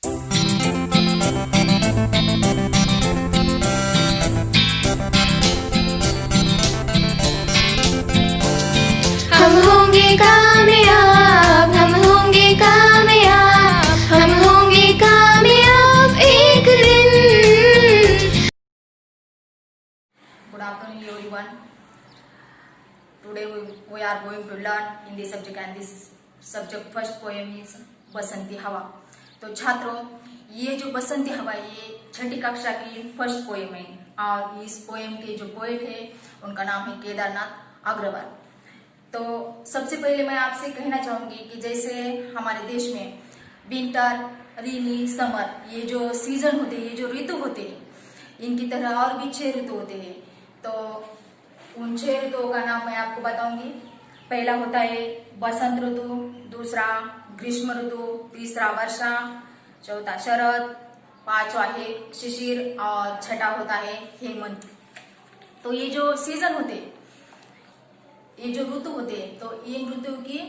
हम होंगे कामयाब, हम होंगे कामयाब, हम होंगे कामयाब एक दिन। Good afternoon, everyone. Today we are going to learn in this subject, and this subject first poem is बसंती हवा। तो छात्रों, ये जो बसंती हवा ये छठी कक्षा की फर्स्ट पोएम है और इस पोएम के जो पोएट है उनका नाम है केदारनाथ अग्रवाल। तो सबसे पहले मैं आपसे कहना चाहूंगी कि जैसे हमारे देश में विंटर, रेनी, समर ये जो सीजन होते हैं, ये जो ऋतु होते हैं, इनकी तरह और भी 6 ऋतु होते हैं। तो उन 6 ऋतुओं का नाम मैं आपको बताऊंगी। पहला होता है बसंत ऋतु, दूसरा ग्रीष्म ऋतु, तीसरा वर्षा, चौथा शरद, पांचवा है शिशिर और छठा होता है हेमंत। तो ये जो सीजन होते हैं, ये जो ऋतु होते हैं, तो इन ऋतु की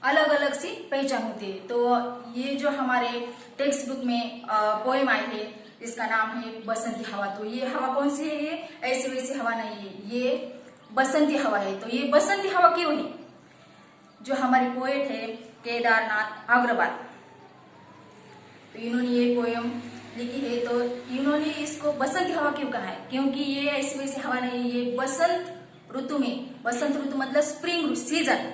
अलग अलग सी पहचान होती है। तो ये जो हमारे टेक्स्ट बुक में पोएम आई है, इसका नाम है बसंती हवा। तो ये हवा कौन सी है? ये ऐसी वैसी हवा नहीं है, ये बसंती हवा है। तो ये बसंती हवा क्यों है? जो हमारे पोएट है केदारनाथ अग्रवाल, तो इन्होंने ये पोएम लिखी है। तो इन्होंने इसको बसंती हवा क्यों कहा है? क्योंकि ये ऐसी वैसी हवा नहीं, ये बसंत ऋतु में, बसंत ऋतु मतलब स्प्रिंग सीजन,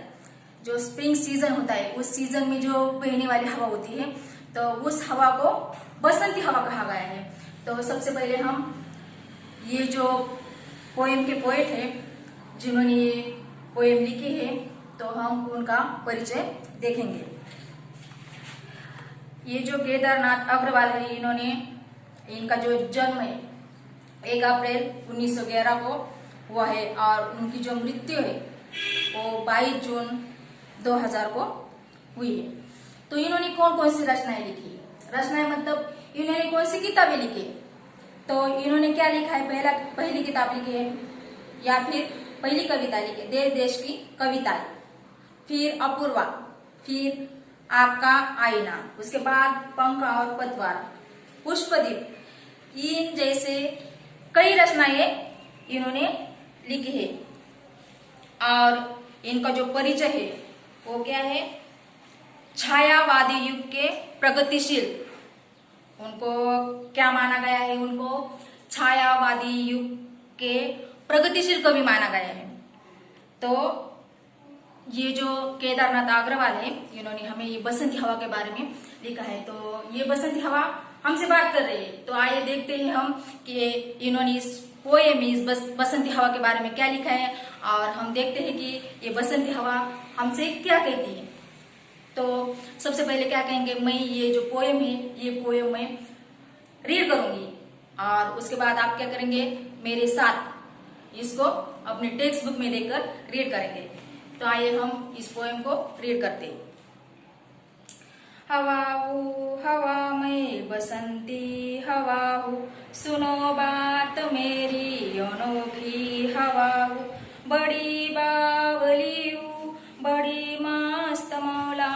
जो स्प्रिंग सीजन होता है उस सीजन में जो बहने वाली हवा होती है, तो उस हवा को बसंती हवा कहा गया है। तो सबसे पहले हम ये जो पोएम के पोएट है जिन्होंने ये पोएम लिखी है, तो हम उनका परिचय देखेंगे। ये जो केदारनाथ अग्रवाल है, इनका जो जन्म है 1 अप्रैल 1911 को हुआ है और उनकी जो मृत्यु है वो 22 जून 2000 को हुई है। तो इन्होंने कौन कौन सी रचनाएं लिखी? रचनाएं मतलब इन्होंने कौन सी किताबें लिखी? तो इन्होंने क्या लिखा है? पहली किताब लिखी है या फिर पहली कविता लिखी, देश देश की कविताएं, फिर अपूर्वा, फिर आपका आईना, उसके बाद पंख और पतवार, पुष्पदीप, इन जैसे कई रचनाएं इन्होंने लिखी है। और इनका जो परिचय है वो क्या है? छायावादी युग के प्रगतिशील, उनको क्या माना गया है? उनको छायावादी युग के प्रगतिशील कवि माना गया है। तो ये जो केदारनाथ अग्रवाल है, इन्होंने हमें ये बसंती हवा के बारे में लिखा है। तो ये बसंती हवा हमसे बात कर रही है। तो आइए देखते हैं हम कि इन्होंने इस पोएम में इस बसंती हवा के बारे में क्या लिखा है और हम देखते हैं कि ये बसंती हवा हमसे क्या कहती है। तो सबसे पहले क्या कहेंगे, मैं ये जो पोएम है ये पोएम मैं रीड करूंगी और उसके बाद आप क्या करेंगे, मेरे साथ इसको अपने टेक्स्ट बुक में देखकर रीड करेंगे। तो आइए हम इस पोएम को रीड करते हैं। हवा हूँ हवा मैं बसंती हवा हूँ, सुनो बात मेरी अनोखी हवा हूँ, बड़ी बावली हूँ, बड़ी मस्त मौला,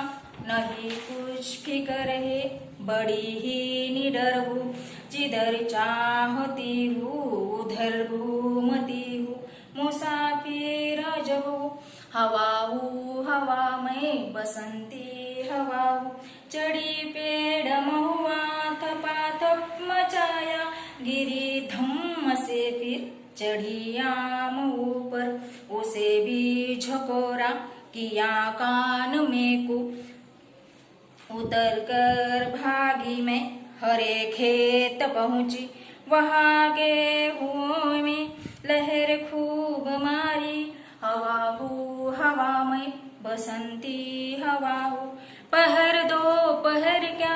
नहीं कुछ फिकर है, बड़ी ही निडर हूँ, जिधर चाहती हूँ उधर घूमती हूँ, मुसाफिर जब हूँ, हवा हूँ हवा मैं बसंती हवा हूँ, चढ़ी पेड़ महुआ थपाथप मचाया, गिरी धम्म से फिर चढ़ी आम ऊपर, उसे भी झकोरा किया कान में को, उतर कर भागी मैं हरे खेत पहुंची, वहां गेहूं में लहर खूब मारी, हवा हूँ हवा मैं बसंती हवा हूँ, पहर दो पहर क्या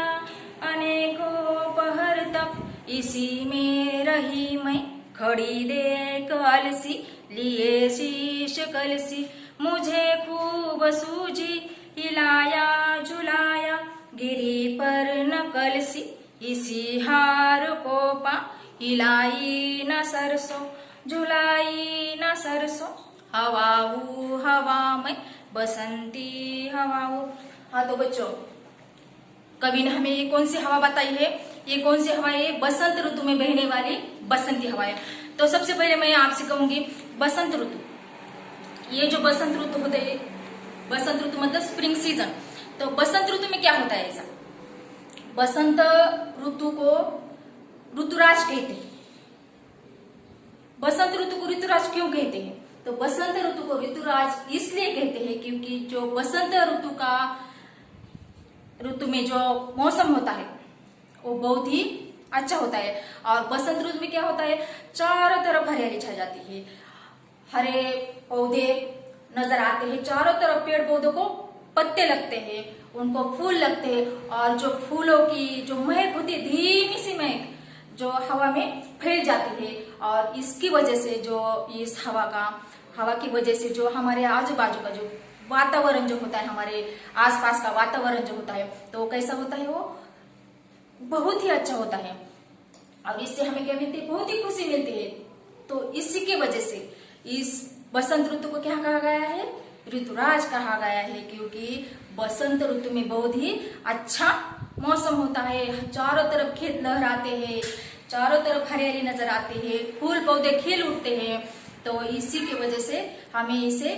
अनेकों पहर तक, इसी में रही मैं खड़ी देख अलसी, लिए शीश कलसी, मुझे खूब सूझी हिलाया झुलाया, गिरी पर न कलसी, इसी हार को पा, हिलाई न सरसों झुलाई न सरसों, हवा हूँ हवा मैं बसंती हवा हूँ। हाँ तो बच्चों, कवि ने हमें ये कौन सी हवा बताई है, ये कौन सी हवा है, बसंत ऋतु में बहने वाली बसंती हवा है। तो सबसे पहले मैं आपसे कहूंगी बसंत ऋतु, ये जो बसंत ऋतु होते है, बसंत ऋतु मतलब स्प्रिंग सीजन। तो बसंत ऋतु में क्या होता है ऐसा, बसंत ऋतु को ऋतुराज कहते हैं। बसंत ऋतु को ऋतुराज क्यों कहते हैं, तो बसंत ऋतु को ऋतुराज इसलिए कहते हैं क्योंकि जो बसंत ऋतु में जो मौसम होता है वो बहुत ही अच्छा होता है। और बसंत ऋतु में क्या होता है, चारों तरफ हरियाली छा जाती है, हरे पौधे नजर आते हैं, चारों तरफ पेड़ पौधों को पत्ते लगते हैं, उनको फूल लगते हैं, और जो फूलों की जो महक होती है, धीमी सी महक जो हवा में फैल जाती है। और इसकी वजह से जो इस हवा की वजह से जो हमारे आजू बाजू का जो वातावरण जो होता है, हमारे आसपास का वातावरण जो होता है, तो कैसा होता है, वो बहुत ही अच्छा होता है। और इससे हमें क्या मिलती है, बहुत ही खुशी मिलती है। तो इसी के वजह से इस बसंत ऋतु को क्या कहा गया है, ऋतुराज कहा गया है, क्योंकि बसंत ऋतु में बहुत ही अच्छा मौसम होता है, चारों तरफ खेत लहराते हैं, चारों तरफ हरियाली नजर आती है, फूल पौधे खिल उठते हैं। तो इसी की वजह से हमें इसे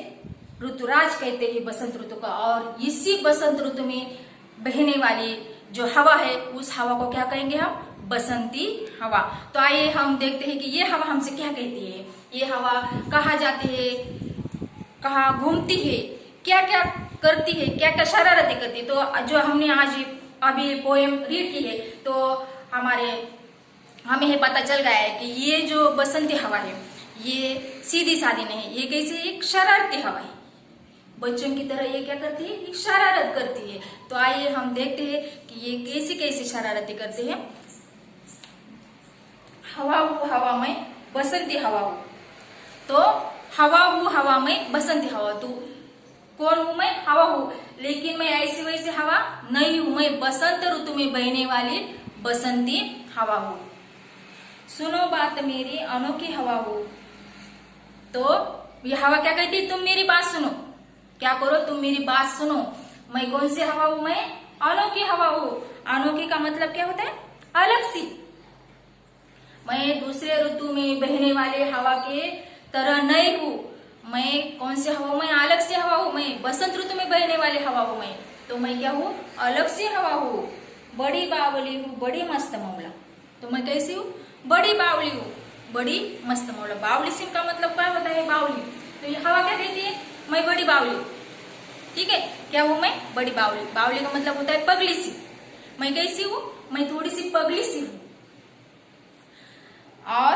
ऋतुराज कहते हैं बसंत ऋतु का। और इसी बसंत ऋतु में बहने वाली जो हवा है, उस हवा को क्या कहेंगे हम, बसंती हवा। तो आइए हम देखते हैं कि ये हवा हमसे क्या कहती है, ये हवा कहाँ जाती है, कहाँ घूमती है, क्या क्या करती है, क्या क्या शरारतें करती है। तो जो हमने आज अभी पोएम रीड की है, तो हमें पता चल गया है कि ये जो बसंती हवा है, ये सीधी सादी नहीं, ये कैसे एक शरारती हवा है, बच्चों की तरह ये क्या करती है, एक शरारत करती है। तो आइए हम देखते हैं कि ये कैसी कैसी शरारतें करते हैं। हवा हूँ हवा में बसंती हवा हूँ, तो हवा हूँ हवा में बसंती हवा, तो कौन हूँ मैं, हवा हूँ, लेकिन मैं ऐसी वैसी हवा नहीं हूँ, मैं बसंत ऋतु में बहने वाली बसंती हवा हूँ। सुनो बात मेरी अनोखी हवा हूँ, तो ये हवा क्या कहती है, तुम मेरी बात सुनो, क्या करो, तुम मेरी बात सुनो। मैं कौन सी हवा हूँ, मैं अनोखी हवा हूँ। अनोखी का मतलब क्या होता है, अलग सी। मैं दूसरे ऋतु में बहने वाले हवा के तरह नहीं हूँ, मैं कौन सी हवा हूँ, मैं अलग सी हवा हूँ, मैं बसंत ऋतु में बहने वाले हवा हूँ मैं, तो मैं क्या हूँ, अलग सी हवा हूँ। बड़ी बावली हूँ बड़ी मस्त मौला, तो मैं कैसी हूँ, बड़ी बावली हूँ बड़ी मस्त मौला। बावली सिंह का मतलब क्या होता है, बावली। तो ये हवा क्या कहती है, मैं बड़ी बावली, ठीक है, क्या हूँ मैं, बड़ी बावली। बावली का मतलब होता है पगली सी, मैं कैसी हूँ, मैं थोड़ी सी पगली सी हूँ। और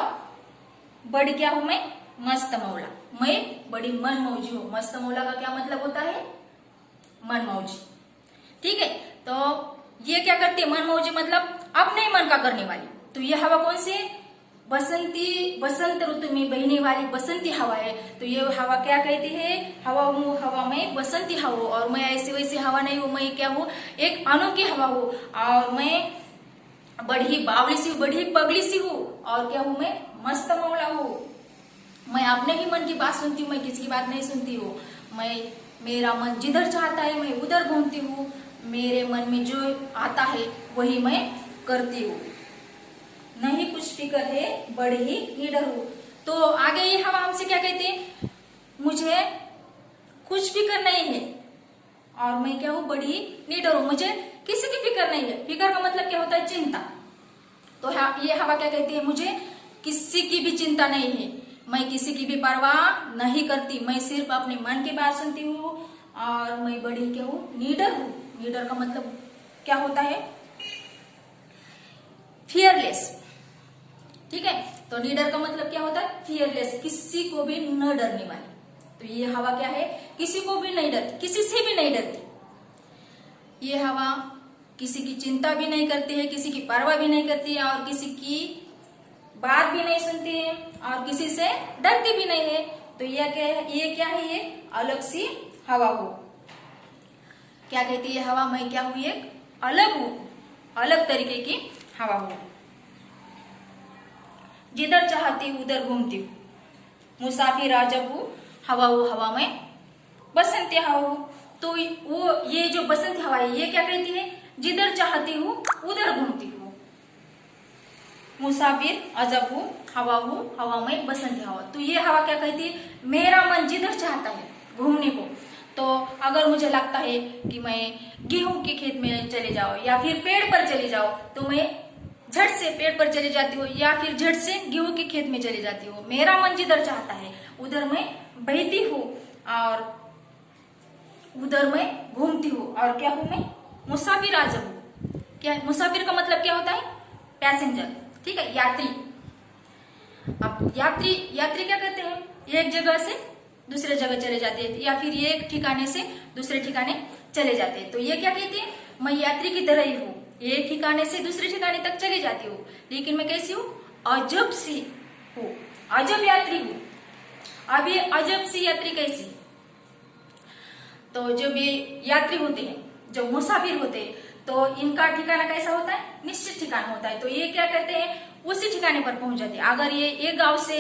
बड़ी क्या हूँ मैं, मस्त मौला, मैं बड़ी मन मौजी हूँ। मस्त मौला का क्या मतलब होता है, मन मौजी, ठीक है। तो ये क्या करती है, मन मौजी मतलब अपने ही मन का करने वाली। तो ये हवा कौन सी है, बसंत ऋतु में बहने वाली बसंती हवा है। तो ये हवा क्या कहती है, हवा हूँ हवा में बसंती हवा हूँ, और मैं ऐसी वैसी हवा नहीं हूँ, मैं क्या हूँ, एक अनोखी हवा हूँ, और मैं बड़ी बावली सी हूँ, बड़ी पगली सी हूँ, और क्या हूँ, मैं मस्त मौला हूँ। मैं अपने ही मन की बात सुनती हूँ, मैं किसी की बात नहीं सुनती हूँ। मेरा मन जिधर चाहता है मैं उधर घूमती हूँ, मेरे मन में जो आता है वही मैं करती हूँ, नहीं कुछ फिक्र है बड़ी ही निडर हूँ। तो आगे ये हवा हमसे क्या कहती है, मुझे कुछ फिक्र नहीं है, और मैं क्या हूँ, बड़ी निडर हूँ, मुझे किसी की फिक्र नहीं है। फिक्र का मतलब क्या होता है, चिंता। तो ये हवा क्या कहती है, मुझे किसी की भी चिंता नहीं है, मैं किसी की भी परवाह नहीं करती, मैं सिर्फ अपने मन की बात सुनती हूँ, और मैं बड़ी क्या हूँ, निडर हूँ। निडर का मतलब क्या होता है, फियरलेस, ठीक है। तो निडर का मतलब क्या होता है, फियरलेस, किसी को भी न डरने वाली। तो ये हवा क्या है, किसी को भी नहीं डरती, किसी से भी नहीं डरती। ये हवा किसी की चिंता भी नहीं करती है, किसी की परवाह भी नहीं करती है, और किसी की बात भी नहीं सुनती है, और किसी से डरती भी नहीं है। तो ये क्या है, ये अलग सी हवा हो। क्या कहती है हवा, मैं क्या हूँ, एक अलग हूँ, अलग तरीके की हवा हूँ। जिधर चाहती हूँ उधर घूमती हूँ, मुसाफिर राजब हूँ, हवा हूँ हवा में बसंती हवा हूँ। तो वो ये जो बसंती हवा है ये क्या कहती है, जिधर चाहती हूँ उधर घूमती हूँ। मुसाफिर, अजब हूँ, हवा में बसंती हवा। तो ये हवा क्या कहती है, मेरा मन जिधर चाहता है घूमने को। तो अगर मुझे लगता है कि मैं गेहूं के खेत में चले जाओ या फिर पेड़ पर चले जाओ, तो मैं झट से पेड़ पर चली जाती हूँ या फिर झट से गेहूं के खेत में चली जाती हूँ। मेरा मन जिधर चाहता है उधर मैं बहती हूँ और उधर मैं घूमती हूँ। और क्या हूँ मैं, मुसाफिर आजब हूँ। क्या मुसाफिर का मतलब क्या होता है, पैसेंजर, ठीक है, यात्री। अब यात्री क्या कहते हैं, एक जगह से दूसरे जगह चले जाते हैं या फिर एक ठिकाने से दूसरे ठिकाने चले जाते हैं। तो ये क्या कहती है, मैं यात्री की तरह ही हूँ, एक ठिकाने से दूसरे ठिकाने तक चली जाती हूँ, लेकिन मैं कैसी हूँ, अजब सी हूँ, अजब यात्री हूँ। अब ये अजब सी यात्री कैसी, तो जब ये यात्री होते हैं, जो मुसाफिर होते हैं, तो इनका ठिकाना कैसा होता है, निश्चित ठिकाना होता है। तो ये क्या कहते हैं, उसी ठिकाने पर पहुंच जाते हैं। अगर ये एक गांव से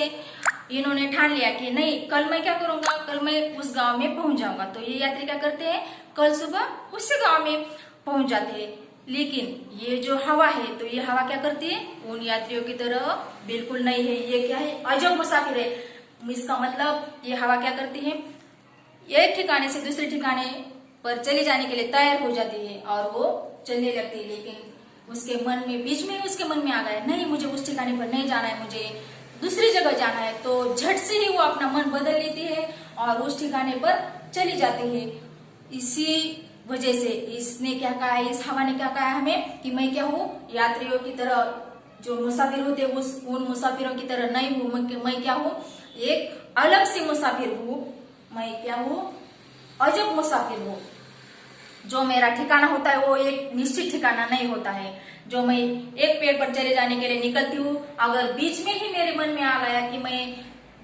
इन्होंने ठान लिया कि नहीं कल मैं क्या करूंगा, कल मैं उस गांव में पहुंच जाऊंगा, तो ये यात्री क्या करते हैं, कल सुबह उसी गांव में पहुंच जाते हैं। लेकिन ये जो हवा है, तो ये हवा क्या करती है, उन यात्रियों की तरह बिल्कुल नहीं है, ये क्या है, अजब मुसाफिर है। इसका मतलब ये हवा क्या करती है, एक ठिकाने से दूसरे ठिकाने पर चले जाने के लिए तैयार हो जाती है और वो चलने लगती है। लेकिन उसके मन में, बीच में उसके मन में आ गया, नहीं मुझे उस ठिकाने पर नहीं जाना है, मुझे दूसरी जगह जाना है, तो झट से ही वो अपना मन बदल लेती है और उस ठिकाने पर चली जाती है। इसी वजह से इसने क्या कहा है, इस हवा ने क्या कहा है हमें, कि मैं क्या हूँ, यात्रियों की तरह, जो मुसाफिर होते हैं उन मुसाफिरों की तरह नहीं हूँ। मैं क्या हूँ, एक अलग से मुसाफिर हूँ। मैं क्या हूँ, अजब मुसाफिर हूँ। जो मेरा ठिकाना होता है वो एक निश्चित ठिकाना नहीं होता है। जो मैं एक पेड़ पर चले जाने के लिए निकलती हूँ, अगर बीच में ही मेरे मन में आ गया कि मैं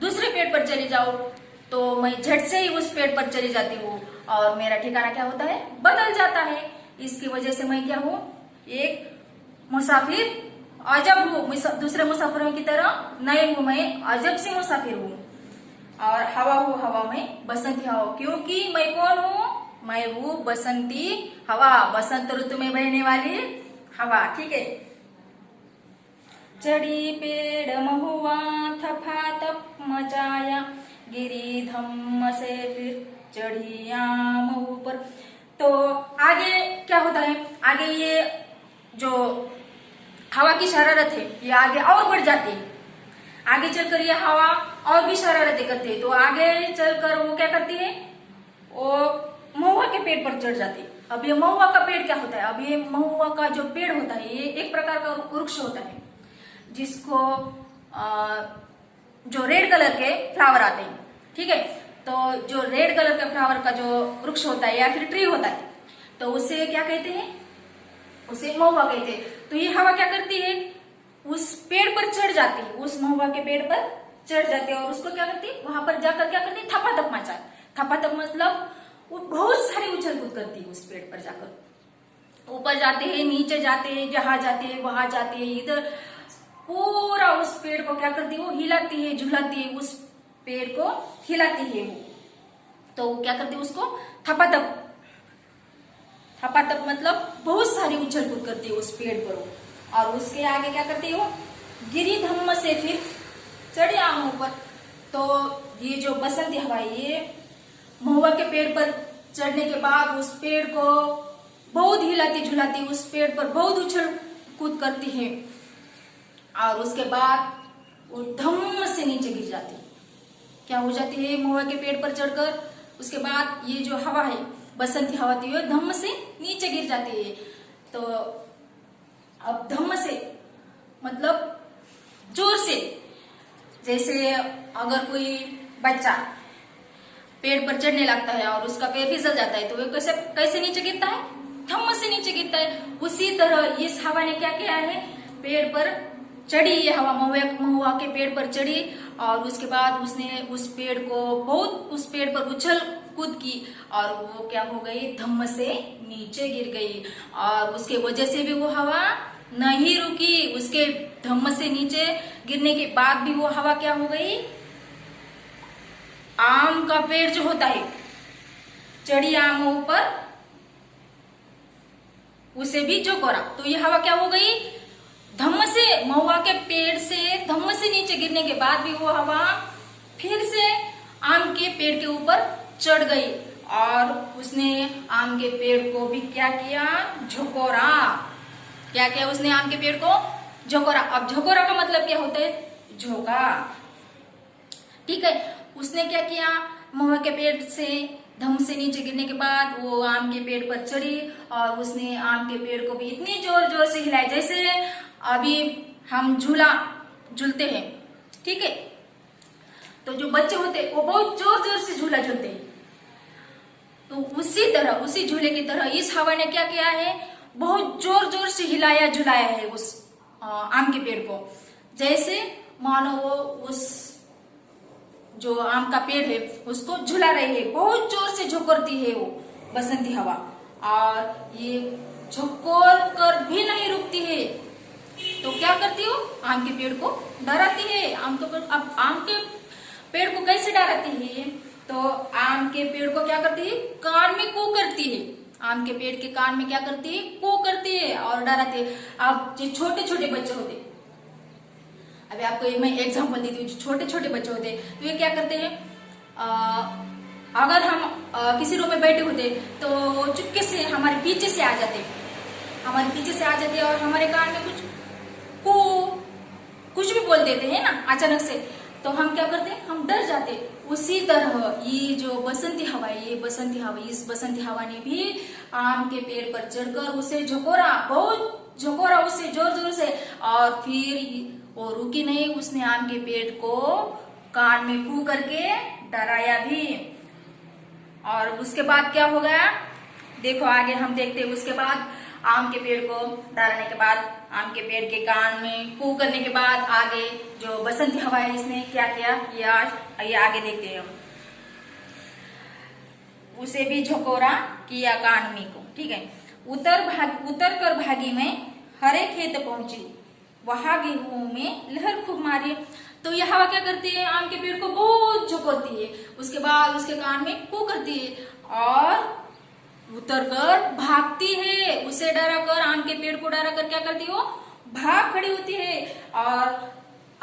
दूसरे पेड़ पर चली जाऊँ, तो मैं झट से ही उस पेड़ पर चली जाती हूँ और मेरा ठिकाना क्या होता है, बदल जाता है। इसकी वजह से मैं क्या हूँ, एक मुसाफिर अजब हूँ, दूसरे मुसाफिरों की तरह नहीं हूँ, मैं अजब से मुसाफिर हूँ। और हवा हूँ, हवा में बसंती हवा, क्योंकि मैं कौन हूँ, मैं हूँ बसंती हवा, बसंत ऋतु में बहने वाली हवा, ठीक है। चढ़ी पेड़ महुआ थपा थप मचाया, गिरी धम्म से फिर चढ़ी आम ऊपर। तो आगे क्या होता है, आगे ये जो हवा की शरारत है ये आगे और बढ़ जाती है। आगे चलकर ये हवा और भी शरारतें करती है। तो आगे चलकर वो क्या करती है, वो महुआ के पेड़ पर चढ़ जाती है। अब ये महुआ का पेड़ क्या होता है, अब ये महुआ का जो पेड़ होता है ये एक प्रकार का वृक्ष होता है, जिसको जो रेड कलर के फ्लावर आते हैं, ठीक है। तो जो रेड कलर के फ्लावर का जो वृक्ष होता है या फिर ट्री होता है, तो उसे क्या कहते हैं, उसे महुआ कहते हैं। तो ये हवा क्या करती है, उस पेड़ पर चढ़ जाती है, उस महुआ के पेड़ पर चढ़ जाती है और उसको क्या करती है, वहां पर जाकर क्या करती है, थपाथप मचा। थपाथप मतलब वो बहुत सारी उछल कूद करती है उस पेड़ पर जाकर, ऊपर जाते हैं, नीचे जाते हैं, जहां जाते हैं वहां जाते हैं, इधर पूरा उस पेड़ को क्या करती है, वो हिलाती है, झुलाती है, उस पेड़ को हिलाती है वो। तो क्या करती है, उसको थपाथप, थपाथप मतलब बहुत सारी उछल कूद करती है उस पेड़ पर। और उसके आगे क्या करती है, वो गिरी धम्म से फिर चढ़ी आम ऊपर। तो ये जो बसंती हवा है ये महुआ के पेड़ पर चढ़ने के बाद उस पेड़ को बहुत हिलाती झुलाती, उस पेड़ पर बहुत उछल कूद करती है और उसके बाद वो धम्म से नीचे गिर जाती है। क्या हो जाती है, महुआ के पेड़ पर चढ़कर उसके बाद ये जो हवा है बसंती हवा थी वो धम्म से नीचे गिर जाती है। तो अब धम्म से मतलब जोर से, जैसे अगर कोई बच्चा पेड़ पर चढ़ने लगता है और उसका पैर फिसल जाता है तो वो कैसे कैसे नीचे गिरता है, धम्म से नीचे गिरता है। उसी तरह इस हवा ने क्या किया है, पेड़ पर चढ़ी, ये हवा महुआ के पेड़ पर चढ़ी और उसके बाद उसने उस पेड़ को बहुत, उस पेड़ पर उछल कूद की और वो क्या हो गई, धम्म से नीचे गिर गई। और उसके वजह से भी वो हवा नहीं रुकी, उसके धम्म से नीचे गिरने के बाद भी वो हवा क्या हो गई, आम का पेड़ जो होता है चढ़ी आमों पर उसे भी झकोरा। तो ये हवा क्या हो गई, धम्म से महुआ के पेड़ से धम्म से नीचे गिरने के बाद भी वो हवा फिर से आम के पेड़ के ऊपर चढ़ गई और उसने आम के पेड़ को भी क्या किया, झकोरा। क्या किया उसने आम के पेड़ को, झकोरा। अब झकोरा का मतलब क्या होता है, झोंका। ठीक है, उसने क्या किया, महुआ के पेड़ से धम से नीचे गिरने के बाद वो आम के पेड़ पर चढ़ी और उसने आम के पेड़ को भी इतनी जोर जोर से हिलाया जैसे अभी हम झूला झूलते हैं। ठीक है, तो जो बच्चे होते हैं वो बहुत जोर जोर से झूला झूलते हैं। तो उसी तरह, उसी झूले की तरह इस हवा ने क्या किया है, बहुत जोर जोर से हिलाया झुलाया है उस आम के पेड़ को, जैसे मानो वो उस जो आम का पेड़ है उसको झुला रही है। बहुत जोर से झोंकती है वो बसंती हवा और ये झोंकोर कर भी नहीं रुकती है। तो क्या करती हो, आम के पेड़ को डराती है। अब आम के पेड़ को कैसे डराती है, तो आम के पेड़ को क्या करती है, कान में कू करती है। आम के पेड़ के कान में क्या करती है, कू करती है और डराती है। अब जो छोटे छोटे बच्चे होते, अभी आपको मैं एग्जांपल देती हूँ, छोटे छोटे बच्चे होते तो ये क्या करते हैं, अगर हम किसी रूम में बैठे होते तो चुपके से हमारे पीछे से आ जाते, और हमारे कान में कुछ भी बोल देते हैं ना अचानक से, तो हम क्या करते, हम डर जाते। उसी तरह ये जो बसंती हवा है, इस बसंती हवा ने भी आम के पेड़ पर चढ़कर उसे झकोरा, बहुत झकोरा उसे जोर जोर से, और फिर वो रुकी नहीं, उसने आम के पेड़ को कान में कू करके डराया भी। और उसके बाद क्या हो गया, देखो आगे हम देखते हैं। उसके बाद आम के पेड़ को डराने के बाद, आम के पेड़ के कान में कू करने के बाद आगे जो बसंती हवा है इसने क्या किया, ये आगे देखते हैं। उसे भी झकोरा किया कान में को। ठीक है, उतर कर भागी मैं हरे खेत पहुंची, वहां गेहूं में लहर खूब मारी। तो यह हवा क्या करती है, आम के पेड़ को बहुत झकोरती है, उसके बाद उसके कान में कू करती है और उतर कर भागती है। उसे डरा कर, आम के पेड़ को डरा कर क्या करती है, वो भाग खड़ी होती है और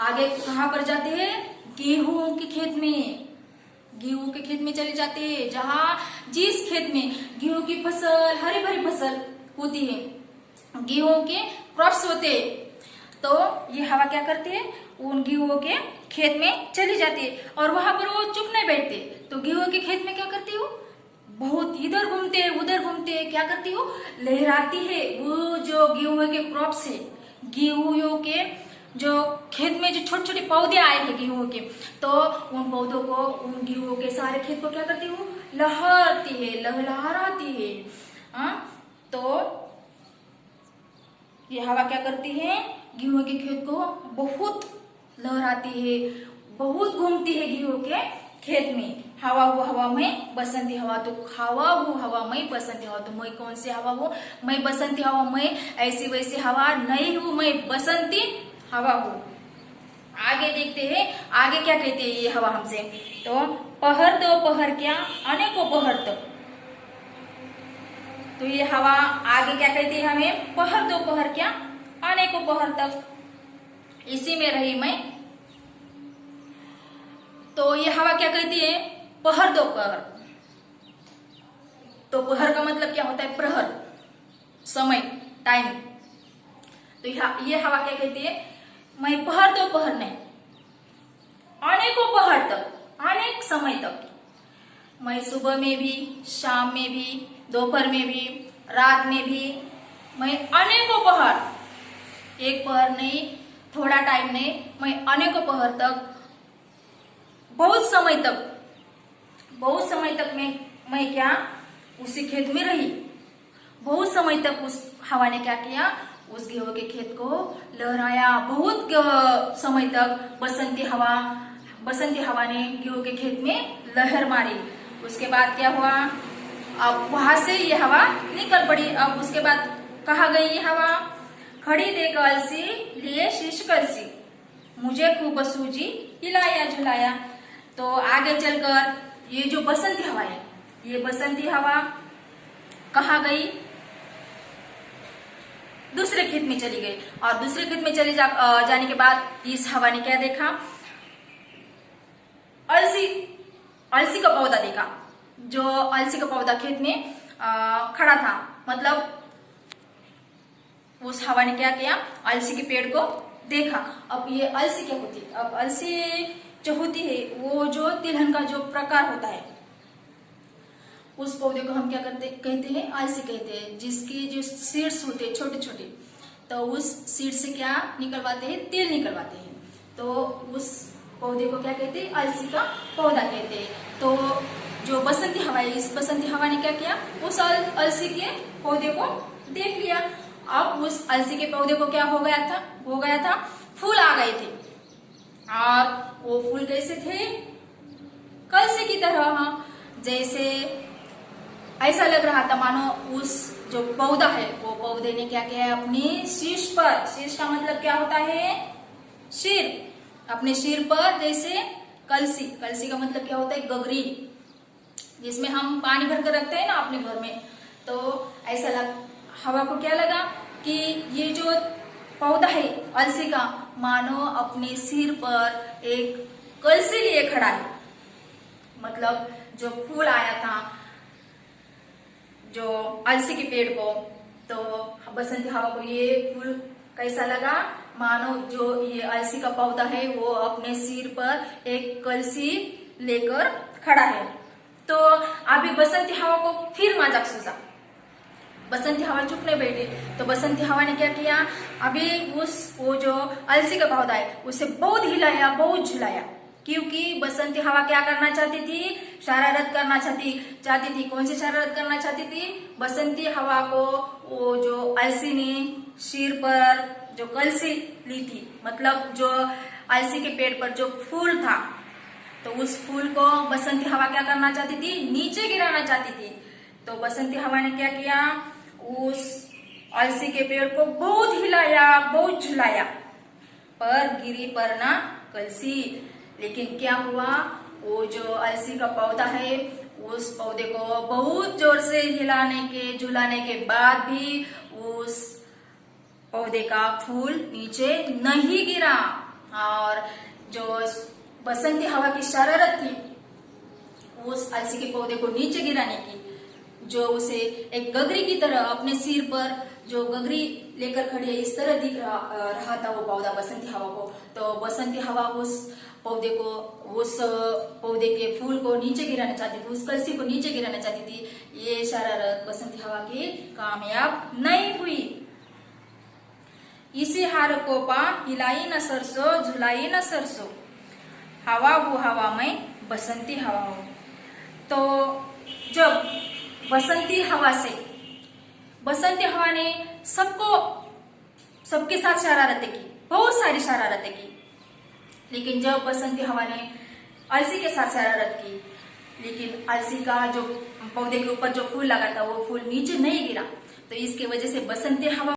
आगे कहां पर जाती है, गेहूं के खेत में। गेहूं के खेत में चले जाते हैं, जहां जिस खेत में गेहूं की फसल, हरी भरी फसल होती है, गेहूं के क्रॉप्स होते हैं। तो ये हवा क्या करती है, उन गेहूं के खेत में चली जाती है और वहां पर वो चुप नहीं बैठते। तो गेहूं के खेत में क्या करती हो, बहुत इधर घूमते उधर घूमते, क्या करती हो, लहराती है। वो जो गेहूं के क्रॉप्स है, गेहूं के जो खेत में जो छोटे छोटे पौधे आए हैं गेहूं के, तो उन पौधों को, उन गेहूं के सारे खेत को क्या करती हूँ, लहराती है, लहराती है। तो ये हवा क्या करती है, गेहूं के खेत को बहुत लहराती है, बहुत घूमती है गेहूं के खेत में। हवा वो हवा में बसंती हवा, तो हवा वो हवा में बसंती हवा। तो मैं कौन सी हवा हूँ, मैं बसंती हवा। मैं ऐसी वैसी हवा नहीं हूँ, मैं बसंती हवा हूँ। आगे देखते हैं, आगे क्या कहते हैं ये हवा हमसे। तो पहर दो पहर क्या, अनेकों पहर तो। तो ये हवा आगे क्या कहती है हमें, पहर दो पहर क्या, अनेकों पहर तक इसी में रही मैं। तो ये हवा क्या कहती है, पहर दो पहर। तो पहर का मतलब क्या होता है, प्रहर, समय, टाइम। तो ये हवा क्या कहती है, मैं पहर दो पहर नहीं, अनेकों पहर तक, अनेक समय तक। मैं सुबह में भी, शाम में भी, दोपहर में भी, रात में भी, मैं अनेकों पहर, एक पहर नहीं, थोड़ा टाइम नहीं, मैं अनेकों पहर तक, बहुत समय तक मैं क्या, उसी खेत में रही। बहुत समय तक उस हवा ने क्या किया, उस गेहूं के खेत को लहराया। बहुत समय तक बसंती हवा ने गेहूं के खेत में लहर मारी। उसके बाद क्या हुआ, अब वहां से ये हवा निकल पड़ी। अब उसके बाद कहा गई ये हवा, खड़ी दे कलसी लिए शीश कलसी, मुझे खूब सूझी हिलाया झुलाया। तो आगे चलकर ये जो बसंती हवा है, ये बसंती हवा कहाँ गई? दूसरे खेत में चली गई। और दूसरे खेत में जाने के बाद इस हवा ने क्या देखा? अलसी का पौधा देखा। जो अलसी का पौधा खेत में खड़ा था, मतलब उस हवा ने क्या किया? अलसी के पेड़ को देखा। अब ये अलसी क्या होती है? अब अलसी जो होती है वो जो तिलहन का जो प्रकार होता है, उस पौधे को हम क्या कहते हैं? अलसी कहते हैं। जिसकी जो सीड्स होते हैं छोटे छोटे, तो उस सीड से क्या निकलवाते हैं? तेल निकलवाते हैं। तो उस पौधे को क्या कहते हैं? अलसी का पौधा कहते हैं। तो जो बसंती हवा है, इस बसंती हवा ने क्या किया? उस अलसी के पौधे को देख लिया। अब उस अलसी के पौधे को क्या हो गया था? फूल आ गए थे। और वो फूल कैसे थे? कलसी की तरह। जैसे ऐसा लग रहा था मानो उस जो पौधा है, वो पौधे ने क्या किया? अपने शीर्ष पर, शीर्ष का मतलब क्या होता है? सिर। अपने सिर पर जैसे कलसी का मतलब क्या होता है? गगरी, जिसमें हम पानी भरकर रखते हैं ना अपने घर में। तो ऐसा हवा को क्या लगा कि ये जो पौधा है अलसी का, मानो अपने सिर पर एक कलसी लिए खड़ा है। मतलब जो फूल आया था जो अलसी के पेड़ को, तो बसंती हवा को ये फूल कैसा लगा? मानो जो ये अलसी का पौधा है वो अपने सिर पर एक कलसी लेकर खड़ा है। तो अभी बसंती हवा को फिर मजाक सूझा। बसंती हवा चुप नहीं बैठी। तो बसंती हवा ने क्या किया? अभी वो जो अलसी का पौधा है उसे बहुत हिलाया, बहुत झुलाया। क्योंकि बसंती हवा क्या करना चाहती थी? शरारत करना चाहती थी। कौन सी शरारत करना चाहती थी? बसंती हवा को वो जो अलसी ने सिर पर जो कलसी ली थी, मतलब जो अलसी के पेड़ पर जो फूल था, तो उस फूल को बसंती हवा क्या करना चाहती थी? नीचे गिराना चाहती थी। तो बसंती हवा ने क्या किया? उस अलसी के पेड़ को बहुत हिलाया, बहुत झुलाया, पर गिरी पर ना कलसी। लेकिन क्या हुआ? वो जो अलसी का पौधा है उस पौधे को बहुत जोर से झुलाने के बाद भी उस पौधे का फूल नीचे नहीं गिरा। और जो बसंती हवा की शरारत थी उस अलसी के पौधे को नीचे गिराने की, जो उसे एक गगरी की तरह अपने सिर पर जो गगरी लेकर खड़ी है इस तरह दिख रहा था वो पौधा बसंती हवा को। तो बसंती हवा उस पौधे के फूल को नीचे गिराना चाहती थी, उस कलसी को नीचे गिराना चाहती थी। ये शरारत बसंती हवा की कामयाब नहीं हुई। इसी हार को पा हिलाई न सरसों, झुलाई न सरसों, हवा वो हवा में बसंती हवा हो। तो जब बसंती हवा ने सबके साथ शरारतें की, बहुत सारी शरारतें की। लेकिन जब बसंती हवा ने अलसी के साथ शरारत की, लेकिन अलसी का जो पौधे के ऊपर जो फूल लगा था वो फूल नीचे नहीं गिरा। तो इसके वजह से बसंती हवा